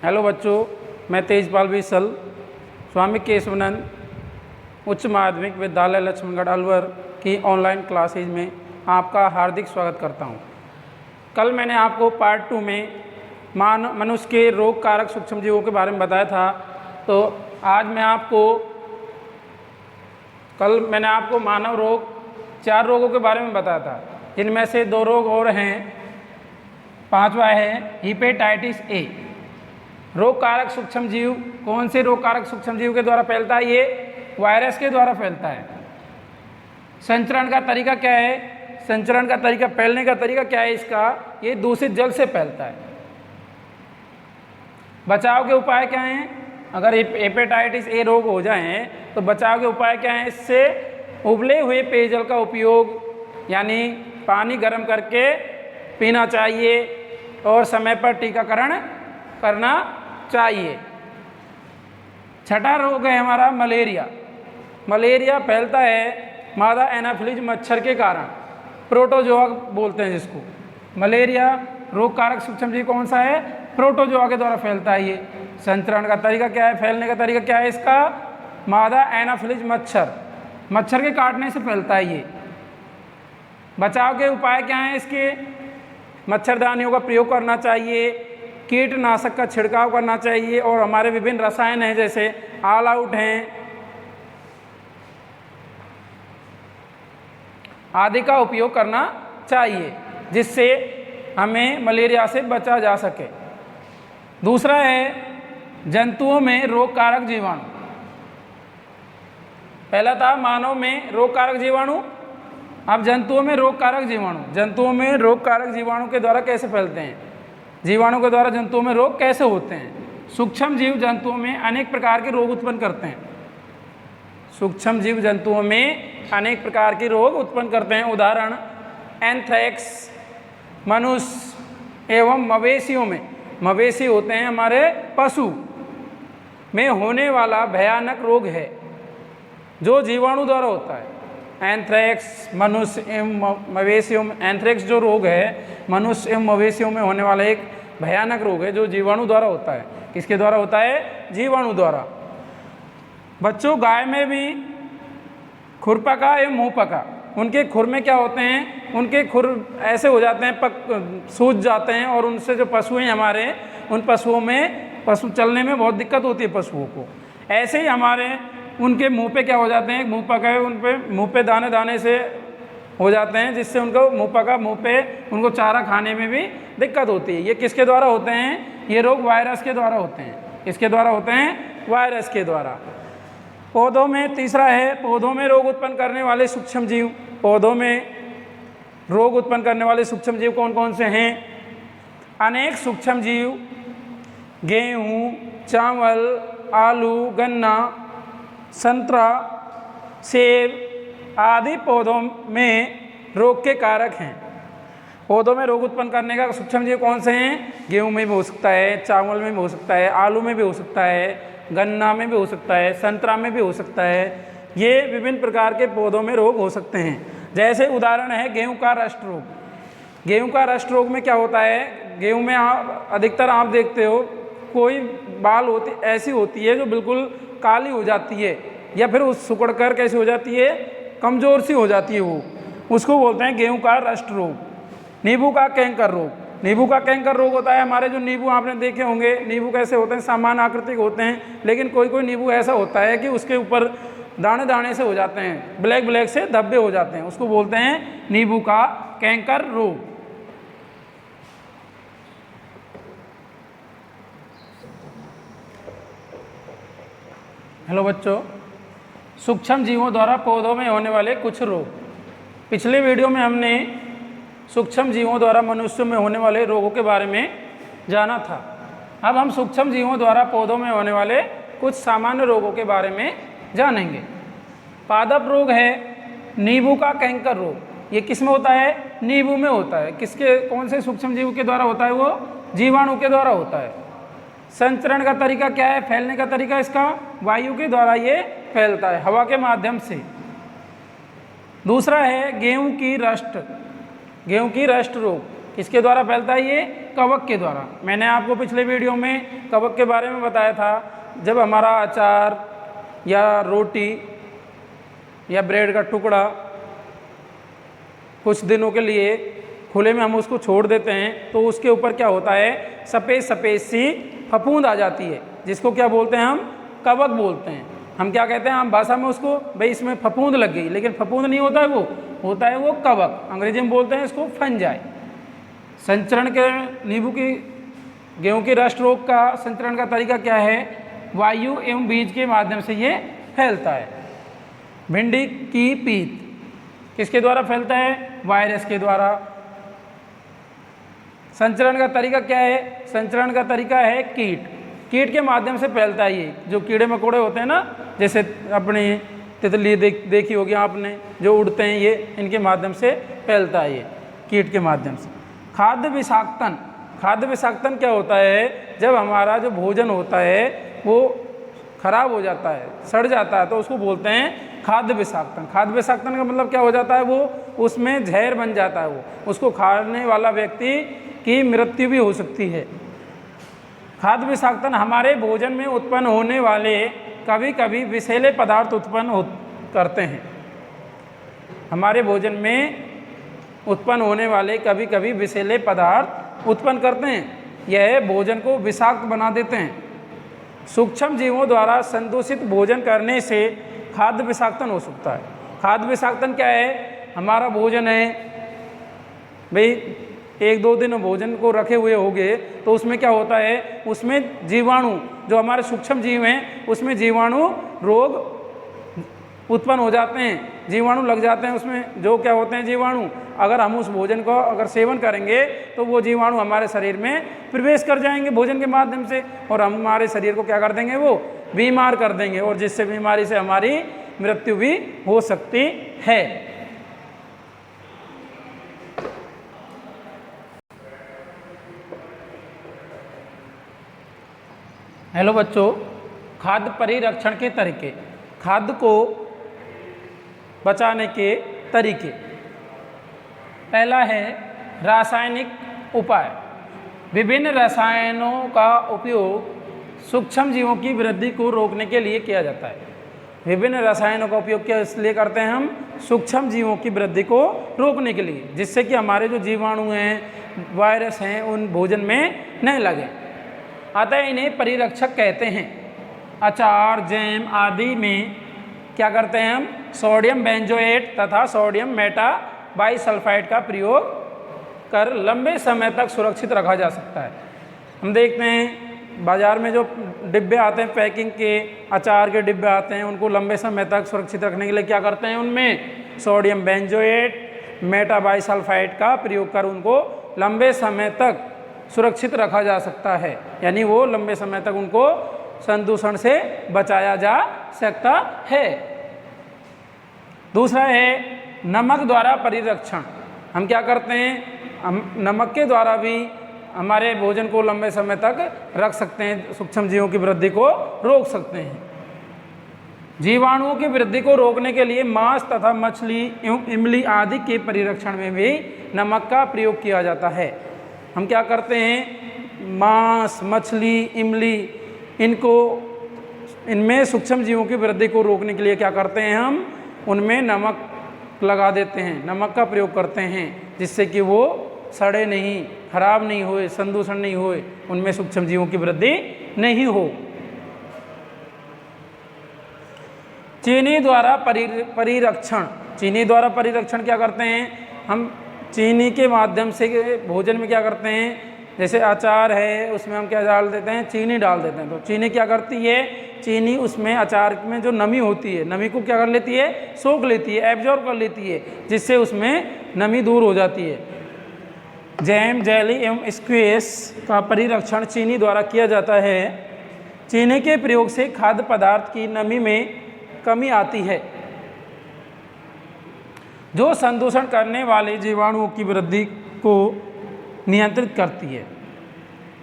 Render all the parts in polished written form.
Hello बच्चों, मैं तेजपाल बिसल स्वामी केशवानंद उच्च माध्यमिक विद्यालय लक्ष्मणगढ़ अलवर की ऑनलाइन क्लासेज में आपका हार्दिक स्वागत करता हूं। कल मैंने आपको पार्ट 2 में मनुष्य के रोग कारक सूक्ष्म जीवों के बारे में बताया था। तो आज कल मैंने आपको मानव रोग 4 रोगों के बारे में बताया था, जिनमें से 2 रोग और हैं। 5वां है हेपेटाइटिस ए। रोग कारक सूक्ष्म जीव कौन से रोग कारक सूक्ष्म जीव के द्वारा फैलता है? ये वायरस के द्वारा फैलता है। संचरण का तरीका क्या है? संचरण का तरीका, फैलने का तरीका क्या है इसका? ये दूषित जल से फैलता है। बचाव के उपाय क्या हैं? अगर हेपेटाइटिस ए रोग हो जाए तो बचाव के उपाय क्या हैं? इससे उबले हुए पेयजल का उपयोग, यानी पानी गर्म करके पीना चाहिए और समय पर टीकाकरण करना चाहिए। 6ठा रोग है हमारा मलेरिया। मलेरिया फैलता है मादा एनाफिलीज मच्छर के कारण, प्रोटोजोआ बोलते हैं जिसको। मलेरिया रोग कारक सूक्ष्म जीव कौन सा है? प्रोटोजोआ के द्वारा फैलता है। ये संचरण का तरीका क्या है? फैलने का तरीका क्या है इसका? मादा एनाफिलीज मच्छर के काटने से फैलता है ये। बचाव के उपाय क्या हैं इसके? मच्छरदानियों का प्रयोग करना चाहिए, कीटनाशक का छिड़काव करना चाहिए, और हमारे विभिन्न रसायन हैं जैसे ऑल आउट हैं आदि का उपयोग करना चाहिए, जिससे हमें मलेरिया से बचा जा सके। दूसरा है जंतुओं में रोग कारक जीवाणु। पहला था मानव में रोग कारक जीवाणु, अब जंतुओं में रोग कारक जीवाणु। जंतुओं में रोग कारक जीवाणु के द्वारा कैसे फैलते हैं? जीवाणु के द्वारा जंतुओं में रोग कैसे होते हैं? सूक्ष्म जीव जंतुओं में अनेक प्रकार के रोग उत्पन्न करते हैं। सूक्ष्म जीव जंतुओं में अनेक प्रकार के रोग उत्पन्न करते हैं। उदाहरण एंथ्रेक्स मनुष्य एवं मवेशियों में, मवेशी होते हैं हमारे पशु में होने वाला भयानक रोग है जो जीवाणु द्वारा होता है। एंथ्रेक्स मनुष्य एवं मवेशियों में, एंथ्रेक्स जो रोग है मनुष्य एवं मवेशियों में होने वाला एक भयानक रोग है जो जीवाणु द्वारा होता है। किसके द्वारा होता है? जीवाणु द्वारा। बच्चों, गाय में भी खुरपका एवं मुंहपका, उनके खुर में क्या होते हैं? उनके खुर ऐसे हो जाते हैं, सूज जाते हैं, और उनसे जो पशु हैं हमारे, उन पशुओं में चलने में बहुत दिक्कत होती है पशुओं को। ऐसे ही हमारे उनके मुंह पे क्या हो जाते हैं? मुंह पका है, उन पे मुंह पे दाने दाने से हो जाते हैं, जिससे उनको मुंह पे उनको चारा खाने में भी दिक्कत होती है। ये किसके द्वारा होते हैं? ये रोग वायरस के द्वारा होते हैं। किसके द्वारा होते हैं? वायरस के द्वारा। पौधों में तीसरा है पौधों में रोग उत्पन्न करने वाले सूक्ष्म जीव। पौधों में रोग उत्पन्न करने वाले सूक्ष्म जीव कौन कौन से हैं? अनेक सूक्ष्म जीव गेहूँ, चावल, आलू, गन्ना, संतरा, सेब आदि पौधों में रोग के कारक हैं। पौधों में रोग उत्पन्न करने का सूक्ष्म जीव कौन से हैं? गेहूं में भी हो सकता है, चावल में भी हो सकता है, आलू में भी हो सकता है, गन्ना में भी हो सकता है, संतरा में भी हो सकता है। ये विभिन्न प्रकार के पौधों में रोग हो सकते हैं। जैसे उदाहरण है गेहूं का रस्ट रोग। गेहूं का रस्ट रोग में क्या होता है? गेहूं में अधिकतर आप देखते हो कोई बाल ऐसी होती है जो बिल्कुल काली हो जाती है, या फिर उस सिकुड़ कर कैसी हो जाती है? कमज़ोर सी हो जाती है वो, उसको बोलते हैं गेहूं का रस्ट रोग। नींबू का कैंकर रोग। नींबू का कैंकर रोग होता है हमारे, जो नींबू आपने देखे होंगे, नींबू कैसे होते हैं? समान आकृति के होते हैं, लेकिन कोई कोई नींबू ऐसा होता है कि उसके ऊपर दाने दाने से हो जाते हैं, ब्लैक ब्लैक से धब्बे हो जाते हैं, उसको बोलते हैं नींबू का कैंकर रोग। हेलो बच्चों, सूक्ष्म जीवों द्वारा पौधों में होने वाले कुछ रोग। पिछले वीडियो में हमने सूक्ष्म जीवों द्वारा मनुष्यों में होने वाले रोगों के बारे में जाना था। अब हम सूक्ष्म जीवों द्वारा पौधों में होने वाले कुछ सामान्य रोगों के बारे में जानेंगे। पादप रोग है नींबू का कैंकर रोग। ये किस में होता है? नींबू में होता है। कौन से सूक्ष्म जीव के द्वारा होता है? वो जीवाणु के द्वारा होता है। संचरण का तरीका क्या है? फैलने का तरीका इसका वायु के द्वारा ये फैलता है, हवा के माध्यम से। दूसरा है गेहूं की रस्ट रोग। किसके द्वारा फैलता है ये? कवक के द्वारा। मैंने आपको पिछले वीडियो में कवक के बारे में बताया था। जब हमारा अचार या रोटी या ब्रेड का टुकड़ा कुछ दिनों के लिए खुले में हम उसको छोड़ देते हैं तो उसके ऊपर क्या होता है? सफ़ेद सफ़ेद सी फफूंद आ जाती है, जिसको क्या बोलते हैं हम? कवक बोलते हैं। हम क्या कहते हैं आम भाषा में उसको? भाई इसमें फफूंद लग गई, लेकिन फफूंद नहीं होता है, वो होता है वो कवक। अंग्रेजी में बोलते हैं इसको फंजाई। संचरण के नींबू की गेहूं के रस्ट रोग का संचरण का तरीका क्या है? वायु एवं बीज के माध्यम से ये फैलता है। भिंडी की पीत किसके द्वारा फैलता है? वायरस के द्वारा। संचरण का तरीका क्या है? संचरण का तरीका है कीट के माध्यम से फैलता है। ये जो कीड़े मकोड़े होते हैं ना, जैसे अपनी तितली देखी होगी आपने, जो उड़ते हैं, ये इनके माध्यम से फैलता है, ये कीट के माध्यम से। खाद्य विषाक्तन क्या होता है? जब हमारा जो भोजन होता है वो खराब हो जाता है, सड़ जाता है, तो उसको बोलते हैं खाद्य विषाक्तन। खाद्य विषाक्तन का मतलब क्या हो जाता है? वो उसमें जहर बन जाता है, वो उसको खाने वाला व्यक्ति की मृत्यु भी हो सकती है। खाद्य विषाक्तन हमारे भोजन में उत्पन्न होने वाले कभी कभी विषैले पदार्थ उत्पन्न करते हैं। हमारे भोजन में उत्पन्न होने वाले कभी कभी विषैले पदार्थ उत्पन्न करते हैं। यह भोजन को विषाक्त बना देते हैं। सूक्ष्म जीवों द्वारा संदूषित भोजन करने से खाद्य विषाक्तन हो सकता है। खाद्य विषाक्तन क्या है? हमारा भोजन है भाई, 1-2 दिन भोजन को रखे हुए होंगे तो उसमें क्या होता है? उसमें जीवाणु, जो हमारे सूक्ष्म जीव हैं, उसमें जीवाणु रोग उत्पन्न हो जाते हैं, जीवाणु लग जाते हैं उसमें। जो क्या होते हैं जीवाणु, अगर हम उस भोजन को अगर सेवन करेंगे तो वो जीवाणु हमारे शरीर में प्रवेश कर जाएंगे भोजन के माध्यम से, और हमारे शरीर को क्या कर देंगे? वो बीमार कर देंगे, और जिससे बीमारी से हमारी मृत्यु भी हो सकती है। हेलो बच्चों, खाद्य परिरक्षण के तरीके, खाद्य को बचाने के तरीके। पहला है रासायनिक उपाय। विभिन्न रसायनों का उपयोग सूक्ष्म जीवों की वृद्धि को रोकने के लिए किया जाता है। विभिन्न रसायनों का उपयोग क्या इसलिए करते हैं हम? सूक्ष्म जीवों की वृद्धि को रोकने के लिए, जिससे कि हमारे जो जीवाणु हैं, वायरस हैं, उन भोजन में नहीं लगे। अतः इन्हें परिरक्षक कहते हैं। अचार, जैम आदि में क्या करते हैं हम? सोडियम बेंजोएट तथा सोडियम मेटाबाइसल्फाइड का प्रयोग कर लंबे समय तक सुरक्षित रखा जा सकता है। हम देखते हैं बाज़ार में जो डिब्बे आते हैं, पैकिंग के अचार के डिब्बे आते हैं, उनको लंबे समय तक सुरक्षित रखने के लिए क्या करते हैं? उनमें सोडियम बेंजोएट, मेटाबाइसल्फाइड का प्रयोग कर उनको लंबे समय तक सुरक्षित रखा जा सकता है। यानी वो लंबे समय तक उनको संदूषण से बचाया जा सकता है। दूसरा है नमक द्वारा परिरक्षण। हम क्या करते हैं? हम नमक के द्वारा भी हमारे भोजन को लंबे समय तक रख सकते हैं, सूक्ष्म जीवों की वृद्धि को रोक सकते हैं। जीवाणुओं की वृद्धि को रोकने के लिए मांस तथा मछली एवं इमली आदि के परिरक्षण में भी नमक का प्रयोग किया जाता है। हम क्या करते हैं? मांस, मछली, इमली, इनमें सूक्ष्म जीवों की वृद्धि को रोकने के लिए क्या करते हैं? हम उनमें नमक लगा देते हैं, नमक का प्रयोग करते हैं, जिससे कि वो सड़े नहीं, खराब नहीं होए, संदूषण नहीं होए, उनमें सूक्ष्म जीवों की वृद्धि नहीं हो। चीनी द्वारा परिरक्षण। चीनी द्वारा परिरक्षण क्या करते हैं? हम चीनी के माध्यम से भोजन में क्या करते हैं? जैसे अचार है, उसमें हम क्या डाल देते हैं? चीनी डाल देते हैं। तो चीनी क्या करती है? चीनी उसमें अचार में जो नमी होती है, नमी को क्या कर लेती है? सोख लेती है, एब्जॉर्ब कर लेती है, जिससे उसमें नमी दूर हो जाती है। जैम, जेली एवं स्क्वैश का परिरक्षण चीनी द्वारा किया जाता है। चीनी के प्रयोग से खाद्य पदार्थ की नमी में कमी आती है, जो संदूषण करने वाले जीवाणुओं की वृद्धि को नियंत्रित करती है।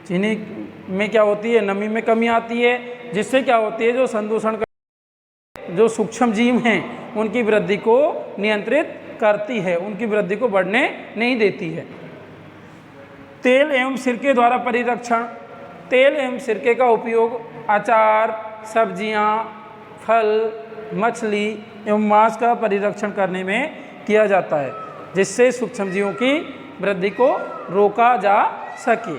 चीनी में क्या होती है? नमी में कमी आती है, जिससे क्या होती है? जो संदूषण जो सूक्ष्म जीव हैं उनकी वृद्धि को नियंत्रित करती है, उनकी वृद्धि को बढ़ने नहीं देती है। तेल एवं सिरके द्वारा परिरक्षण। तेल एवं सिरके का उपयोग अचार, सब्जियां, फल, मछली एवं मांस का परिरक्षण करने में किया जाता है, जिससे सूक्ष्मजीवों की वृद्धि को रोका जा सके।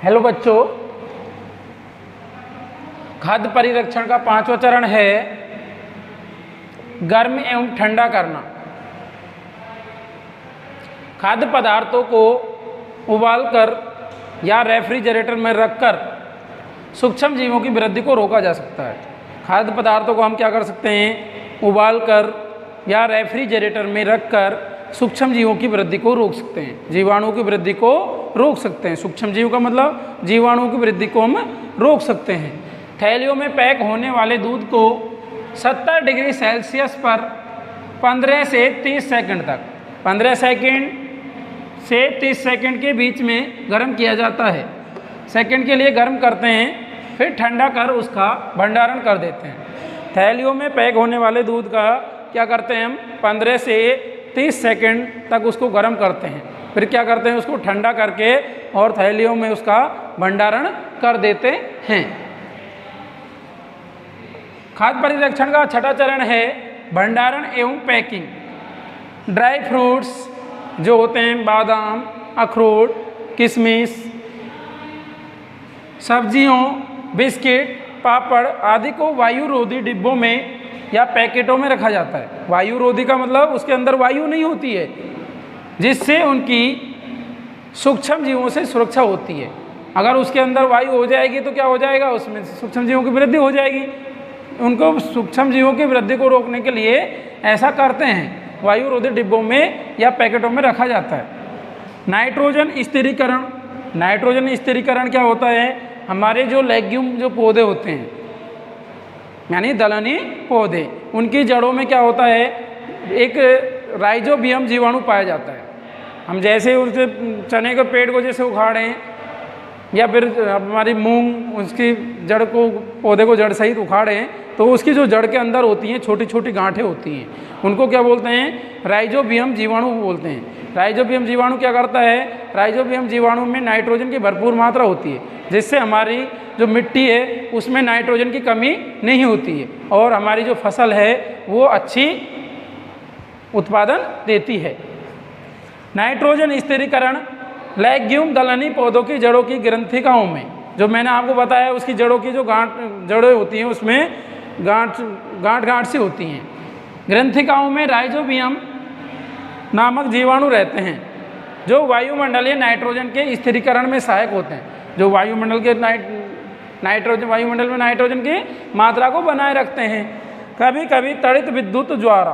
हेलो बच्चों, खाद्य परिरक्षण का 5वां चरण है गर्म एवं ठंडा करना। खाद्य पदार्थों को उबालकर या रेफ्रिजरेटर में रखकर सूक्ष्म जीवों की वृद्धि को रोका जा सकता है। खाद्य पदार्थों को हम क्या कर सकते हैं, उबालकर या रेफ्रिजरेटर में रखकर सूक्ष्म जीवों की वृद्धि को रोक सकते हैं, जीवाणुओं की वृद्धि को रोक सकते हैं। सूक्ष्म जीव का मतलब जीवाणुओं की वृद्धि को हम रोक सकते हैं। थैलियों में पैक होने वाले दूध को 70 डिग्री सेल्सियस पर 15 से 30 सेकंड तक 15 सेकंड से 30 सेकंड के बीच में गर्म किया जाता है। सेकंड के लिए गर्म करते हैं, फिर ठंडा कर उसका भंडारण कर देते हैं। थैलियों में पैक होने वाले दूध का क्या करते हैं हम, 15 से 30 सेकंड तक उसको गर्म करते हैं, फिर क्या करते हैं, उसको ठंडा करके और थैलियों में उसका भंडारण कर देते हैं। खाद्य परिरक्षण का 6वां चरण है भंडारण एवं पैकिंग। ड्राई फ्रूट्स जो होते हैं, बादाम, अखरोट, किशमिश, सब्जियों, बिस्किट, पापड़ आदि को वायुरोधी डिब्बों में या पैकेटों में रखा जाता है। वायुरोधी का मतलब उसके अंदर वायु नहीं होती है, जिससे उनकी सूक्ष्म जीवों से सुरक्षा होती है। अगर उसके अंदर वायु हो जाएगी तो क्या हो जाएगा, उसमें सूक्ष्म जीवों की वृद्धि हो जाएगी। उनको सूक्ष्म जीवों की वृद्धि को रोकने के लिए ऐसा करते हैं, वायुरोधी डिब्बों में या पैकेटों में रखा जाता है। नाइट्रोजन स्थिरीकरण। नाइट्रोजन स्थिरीकरण क्या होता है, हमारे जो लेग्यूम जो पौधे होते हैं यानी दलहनी पौधे, उनकी जड़ों में क्या होता है, एक राइजोबियम जीवाणु पाया जाता है। हम जैसे उसके चने के पेड़ को जैसे उखाड़ें या फिर हमारी मूंग उसकी जड़ को, पौधे को जड़ सहित उखाड़ें, तो उसकी जो जड़ के अंदर होती हैं छोटी छोटी गांठें होती हैं, उनको क्या बोलते हैं, राइजोबियम जीवाणु बोलते हैं। राइजोबियम जीवाणु क्या करता है, राइजोबियम जीवाणु में नाइट्रोजन की भरपूर मात्रा होती है, जिससे हमारी जो मिट्टी है उसमें नाइट्रोजन की कमी नहीं होती है और हमारी जो फसल है वो अच्छी उत्पादन देती है। नाइट्रोजन स्थिरीकरण लेग्यूम दलहनी पौधों की जड़ों की ग्रंथिकाओं में, जो मैंने आपको बताया उसकी जड़ों की जो जड़ें होती हैं उसमें गांठ सी होती हैं। ग्रंथिकाओं में राइजोबियम नामक जीवाणु रहते हैं, जो वायुमंडलीय नाइट्रोजन के स्थिरीकरण में सहायक होते हैं, जो वायुमंडल के वायुमंडल में नाइट्रोजन की मात्रा को बनाए रखते हैं। कभी कभी तड़ित विद्युत द्वारा,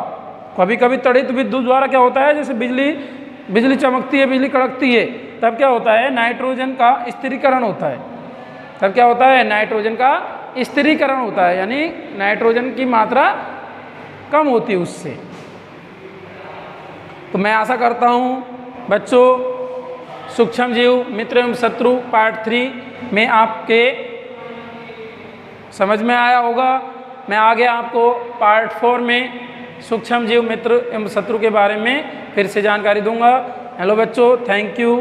कभी कभी तड़ित विद्युत द्वारा क्या होता है, जैसे बिजली चमकती है, बिजली कड़कती है, तब क्या होता है, नाइट्रोजन का स्थिरीकरण होता है। तब क्या होता है, नाइट्रोजन का स्थिरीकरण होता है, यानी नाइट्रोजन की मात्रा कम होती है उससे। तो मैं आशा करता हूँ बच्चों, सूक्ष्म जीव मित्र एवं शत्रु पार्ट 3 में आपके समझ में आया होगा। मैं आगे आपको पार्ट 4 में सूक्ष्म जीव मित्र एवं शत्रु के बारे में फिर से जानकारी दूंगा। हेलो बच्चों, थैंक यू,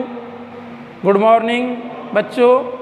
गुड मॉर्निंग बच्चों।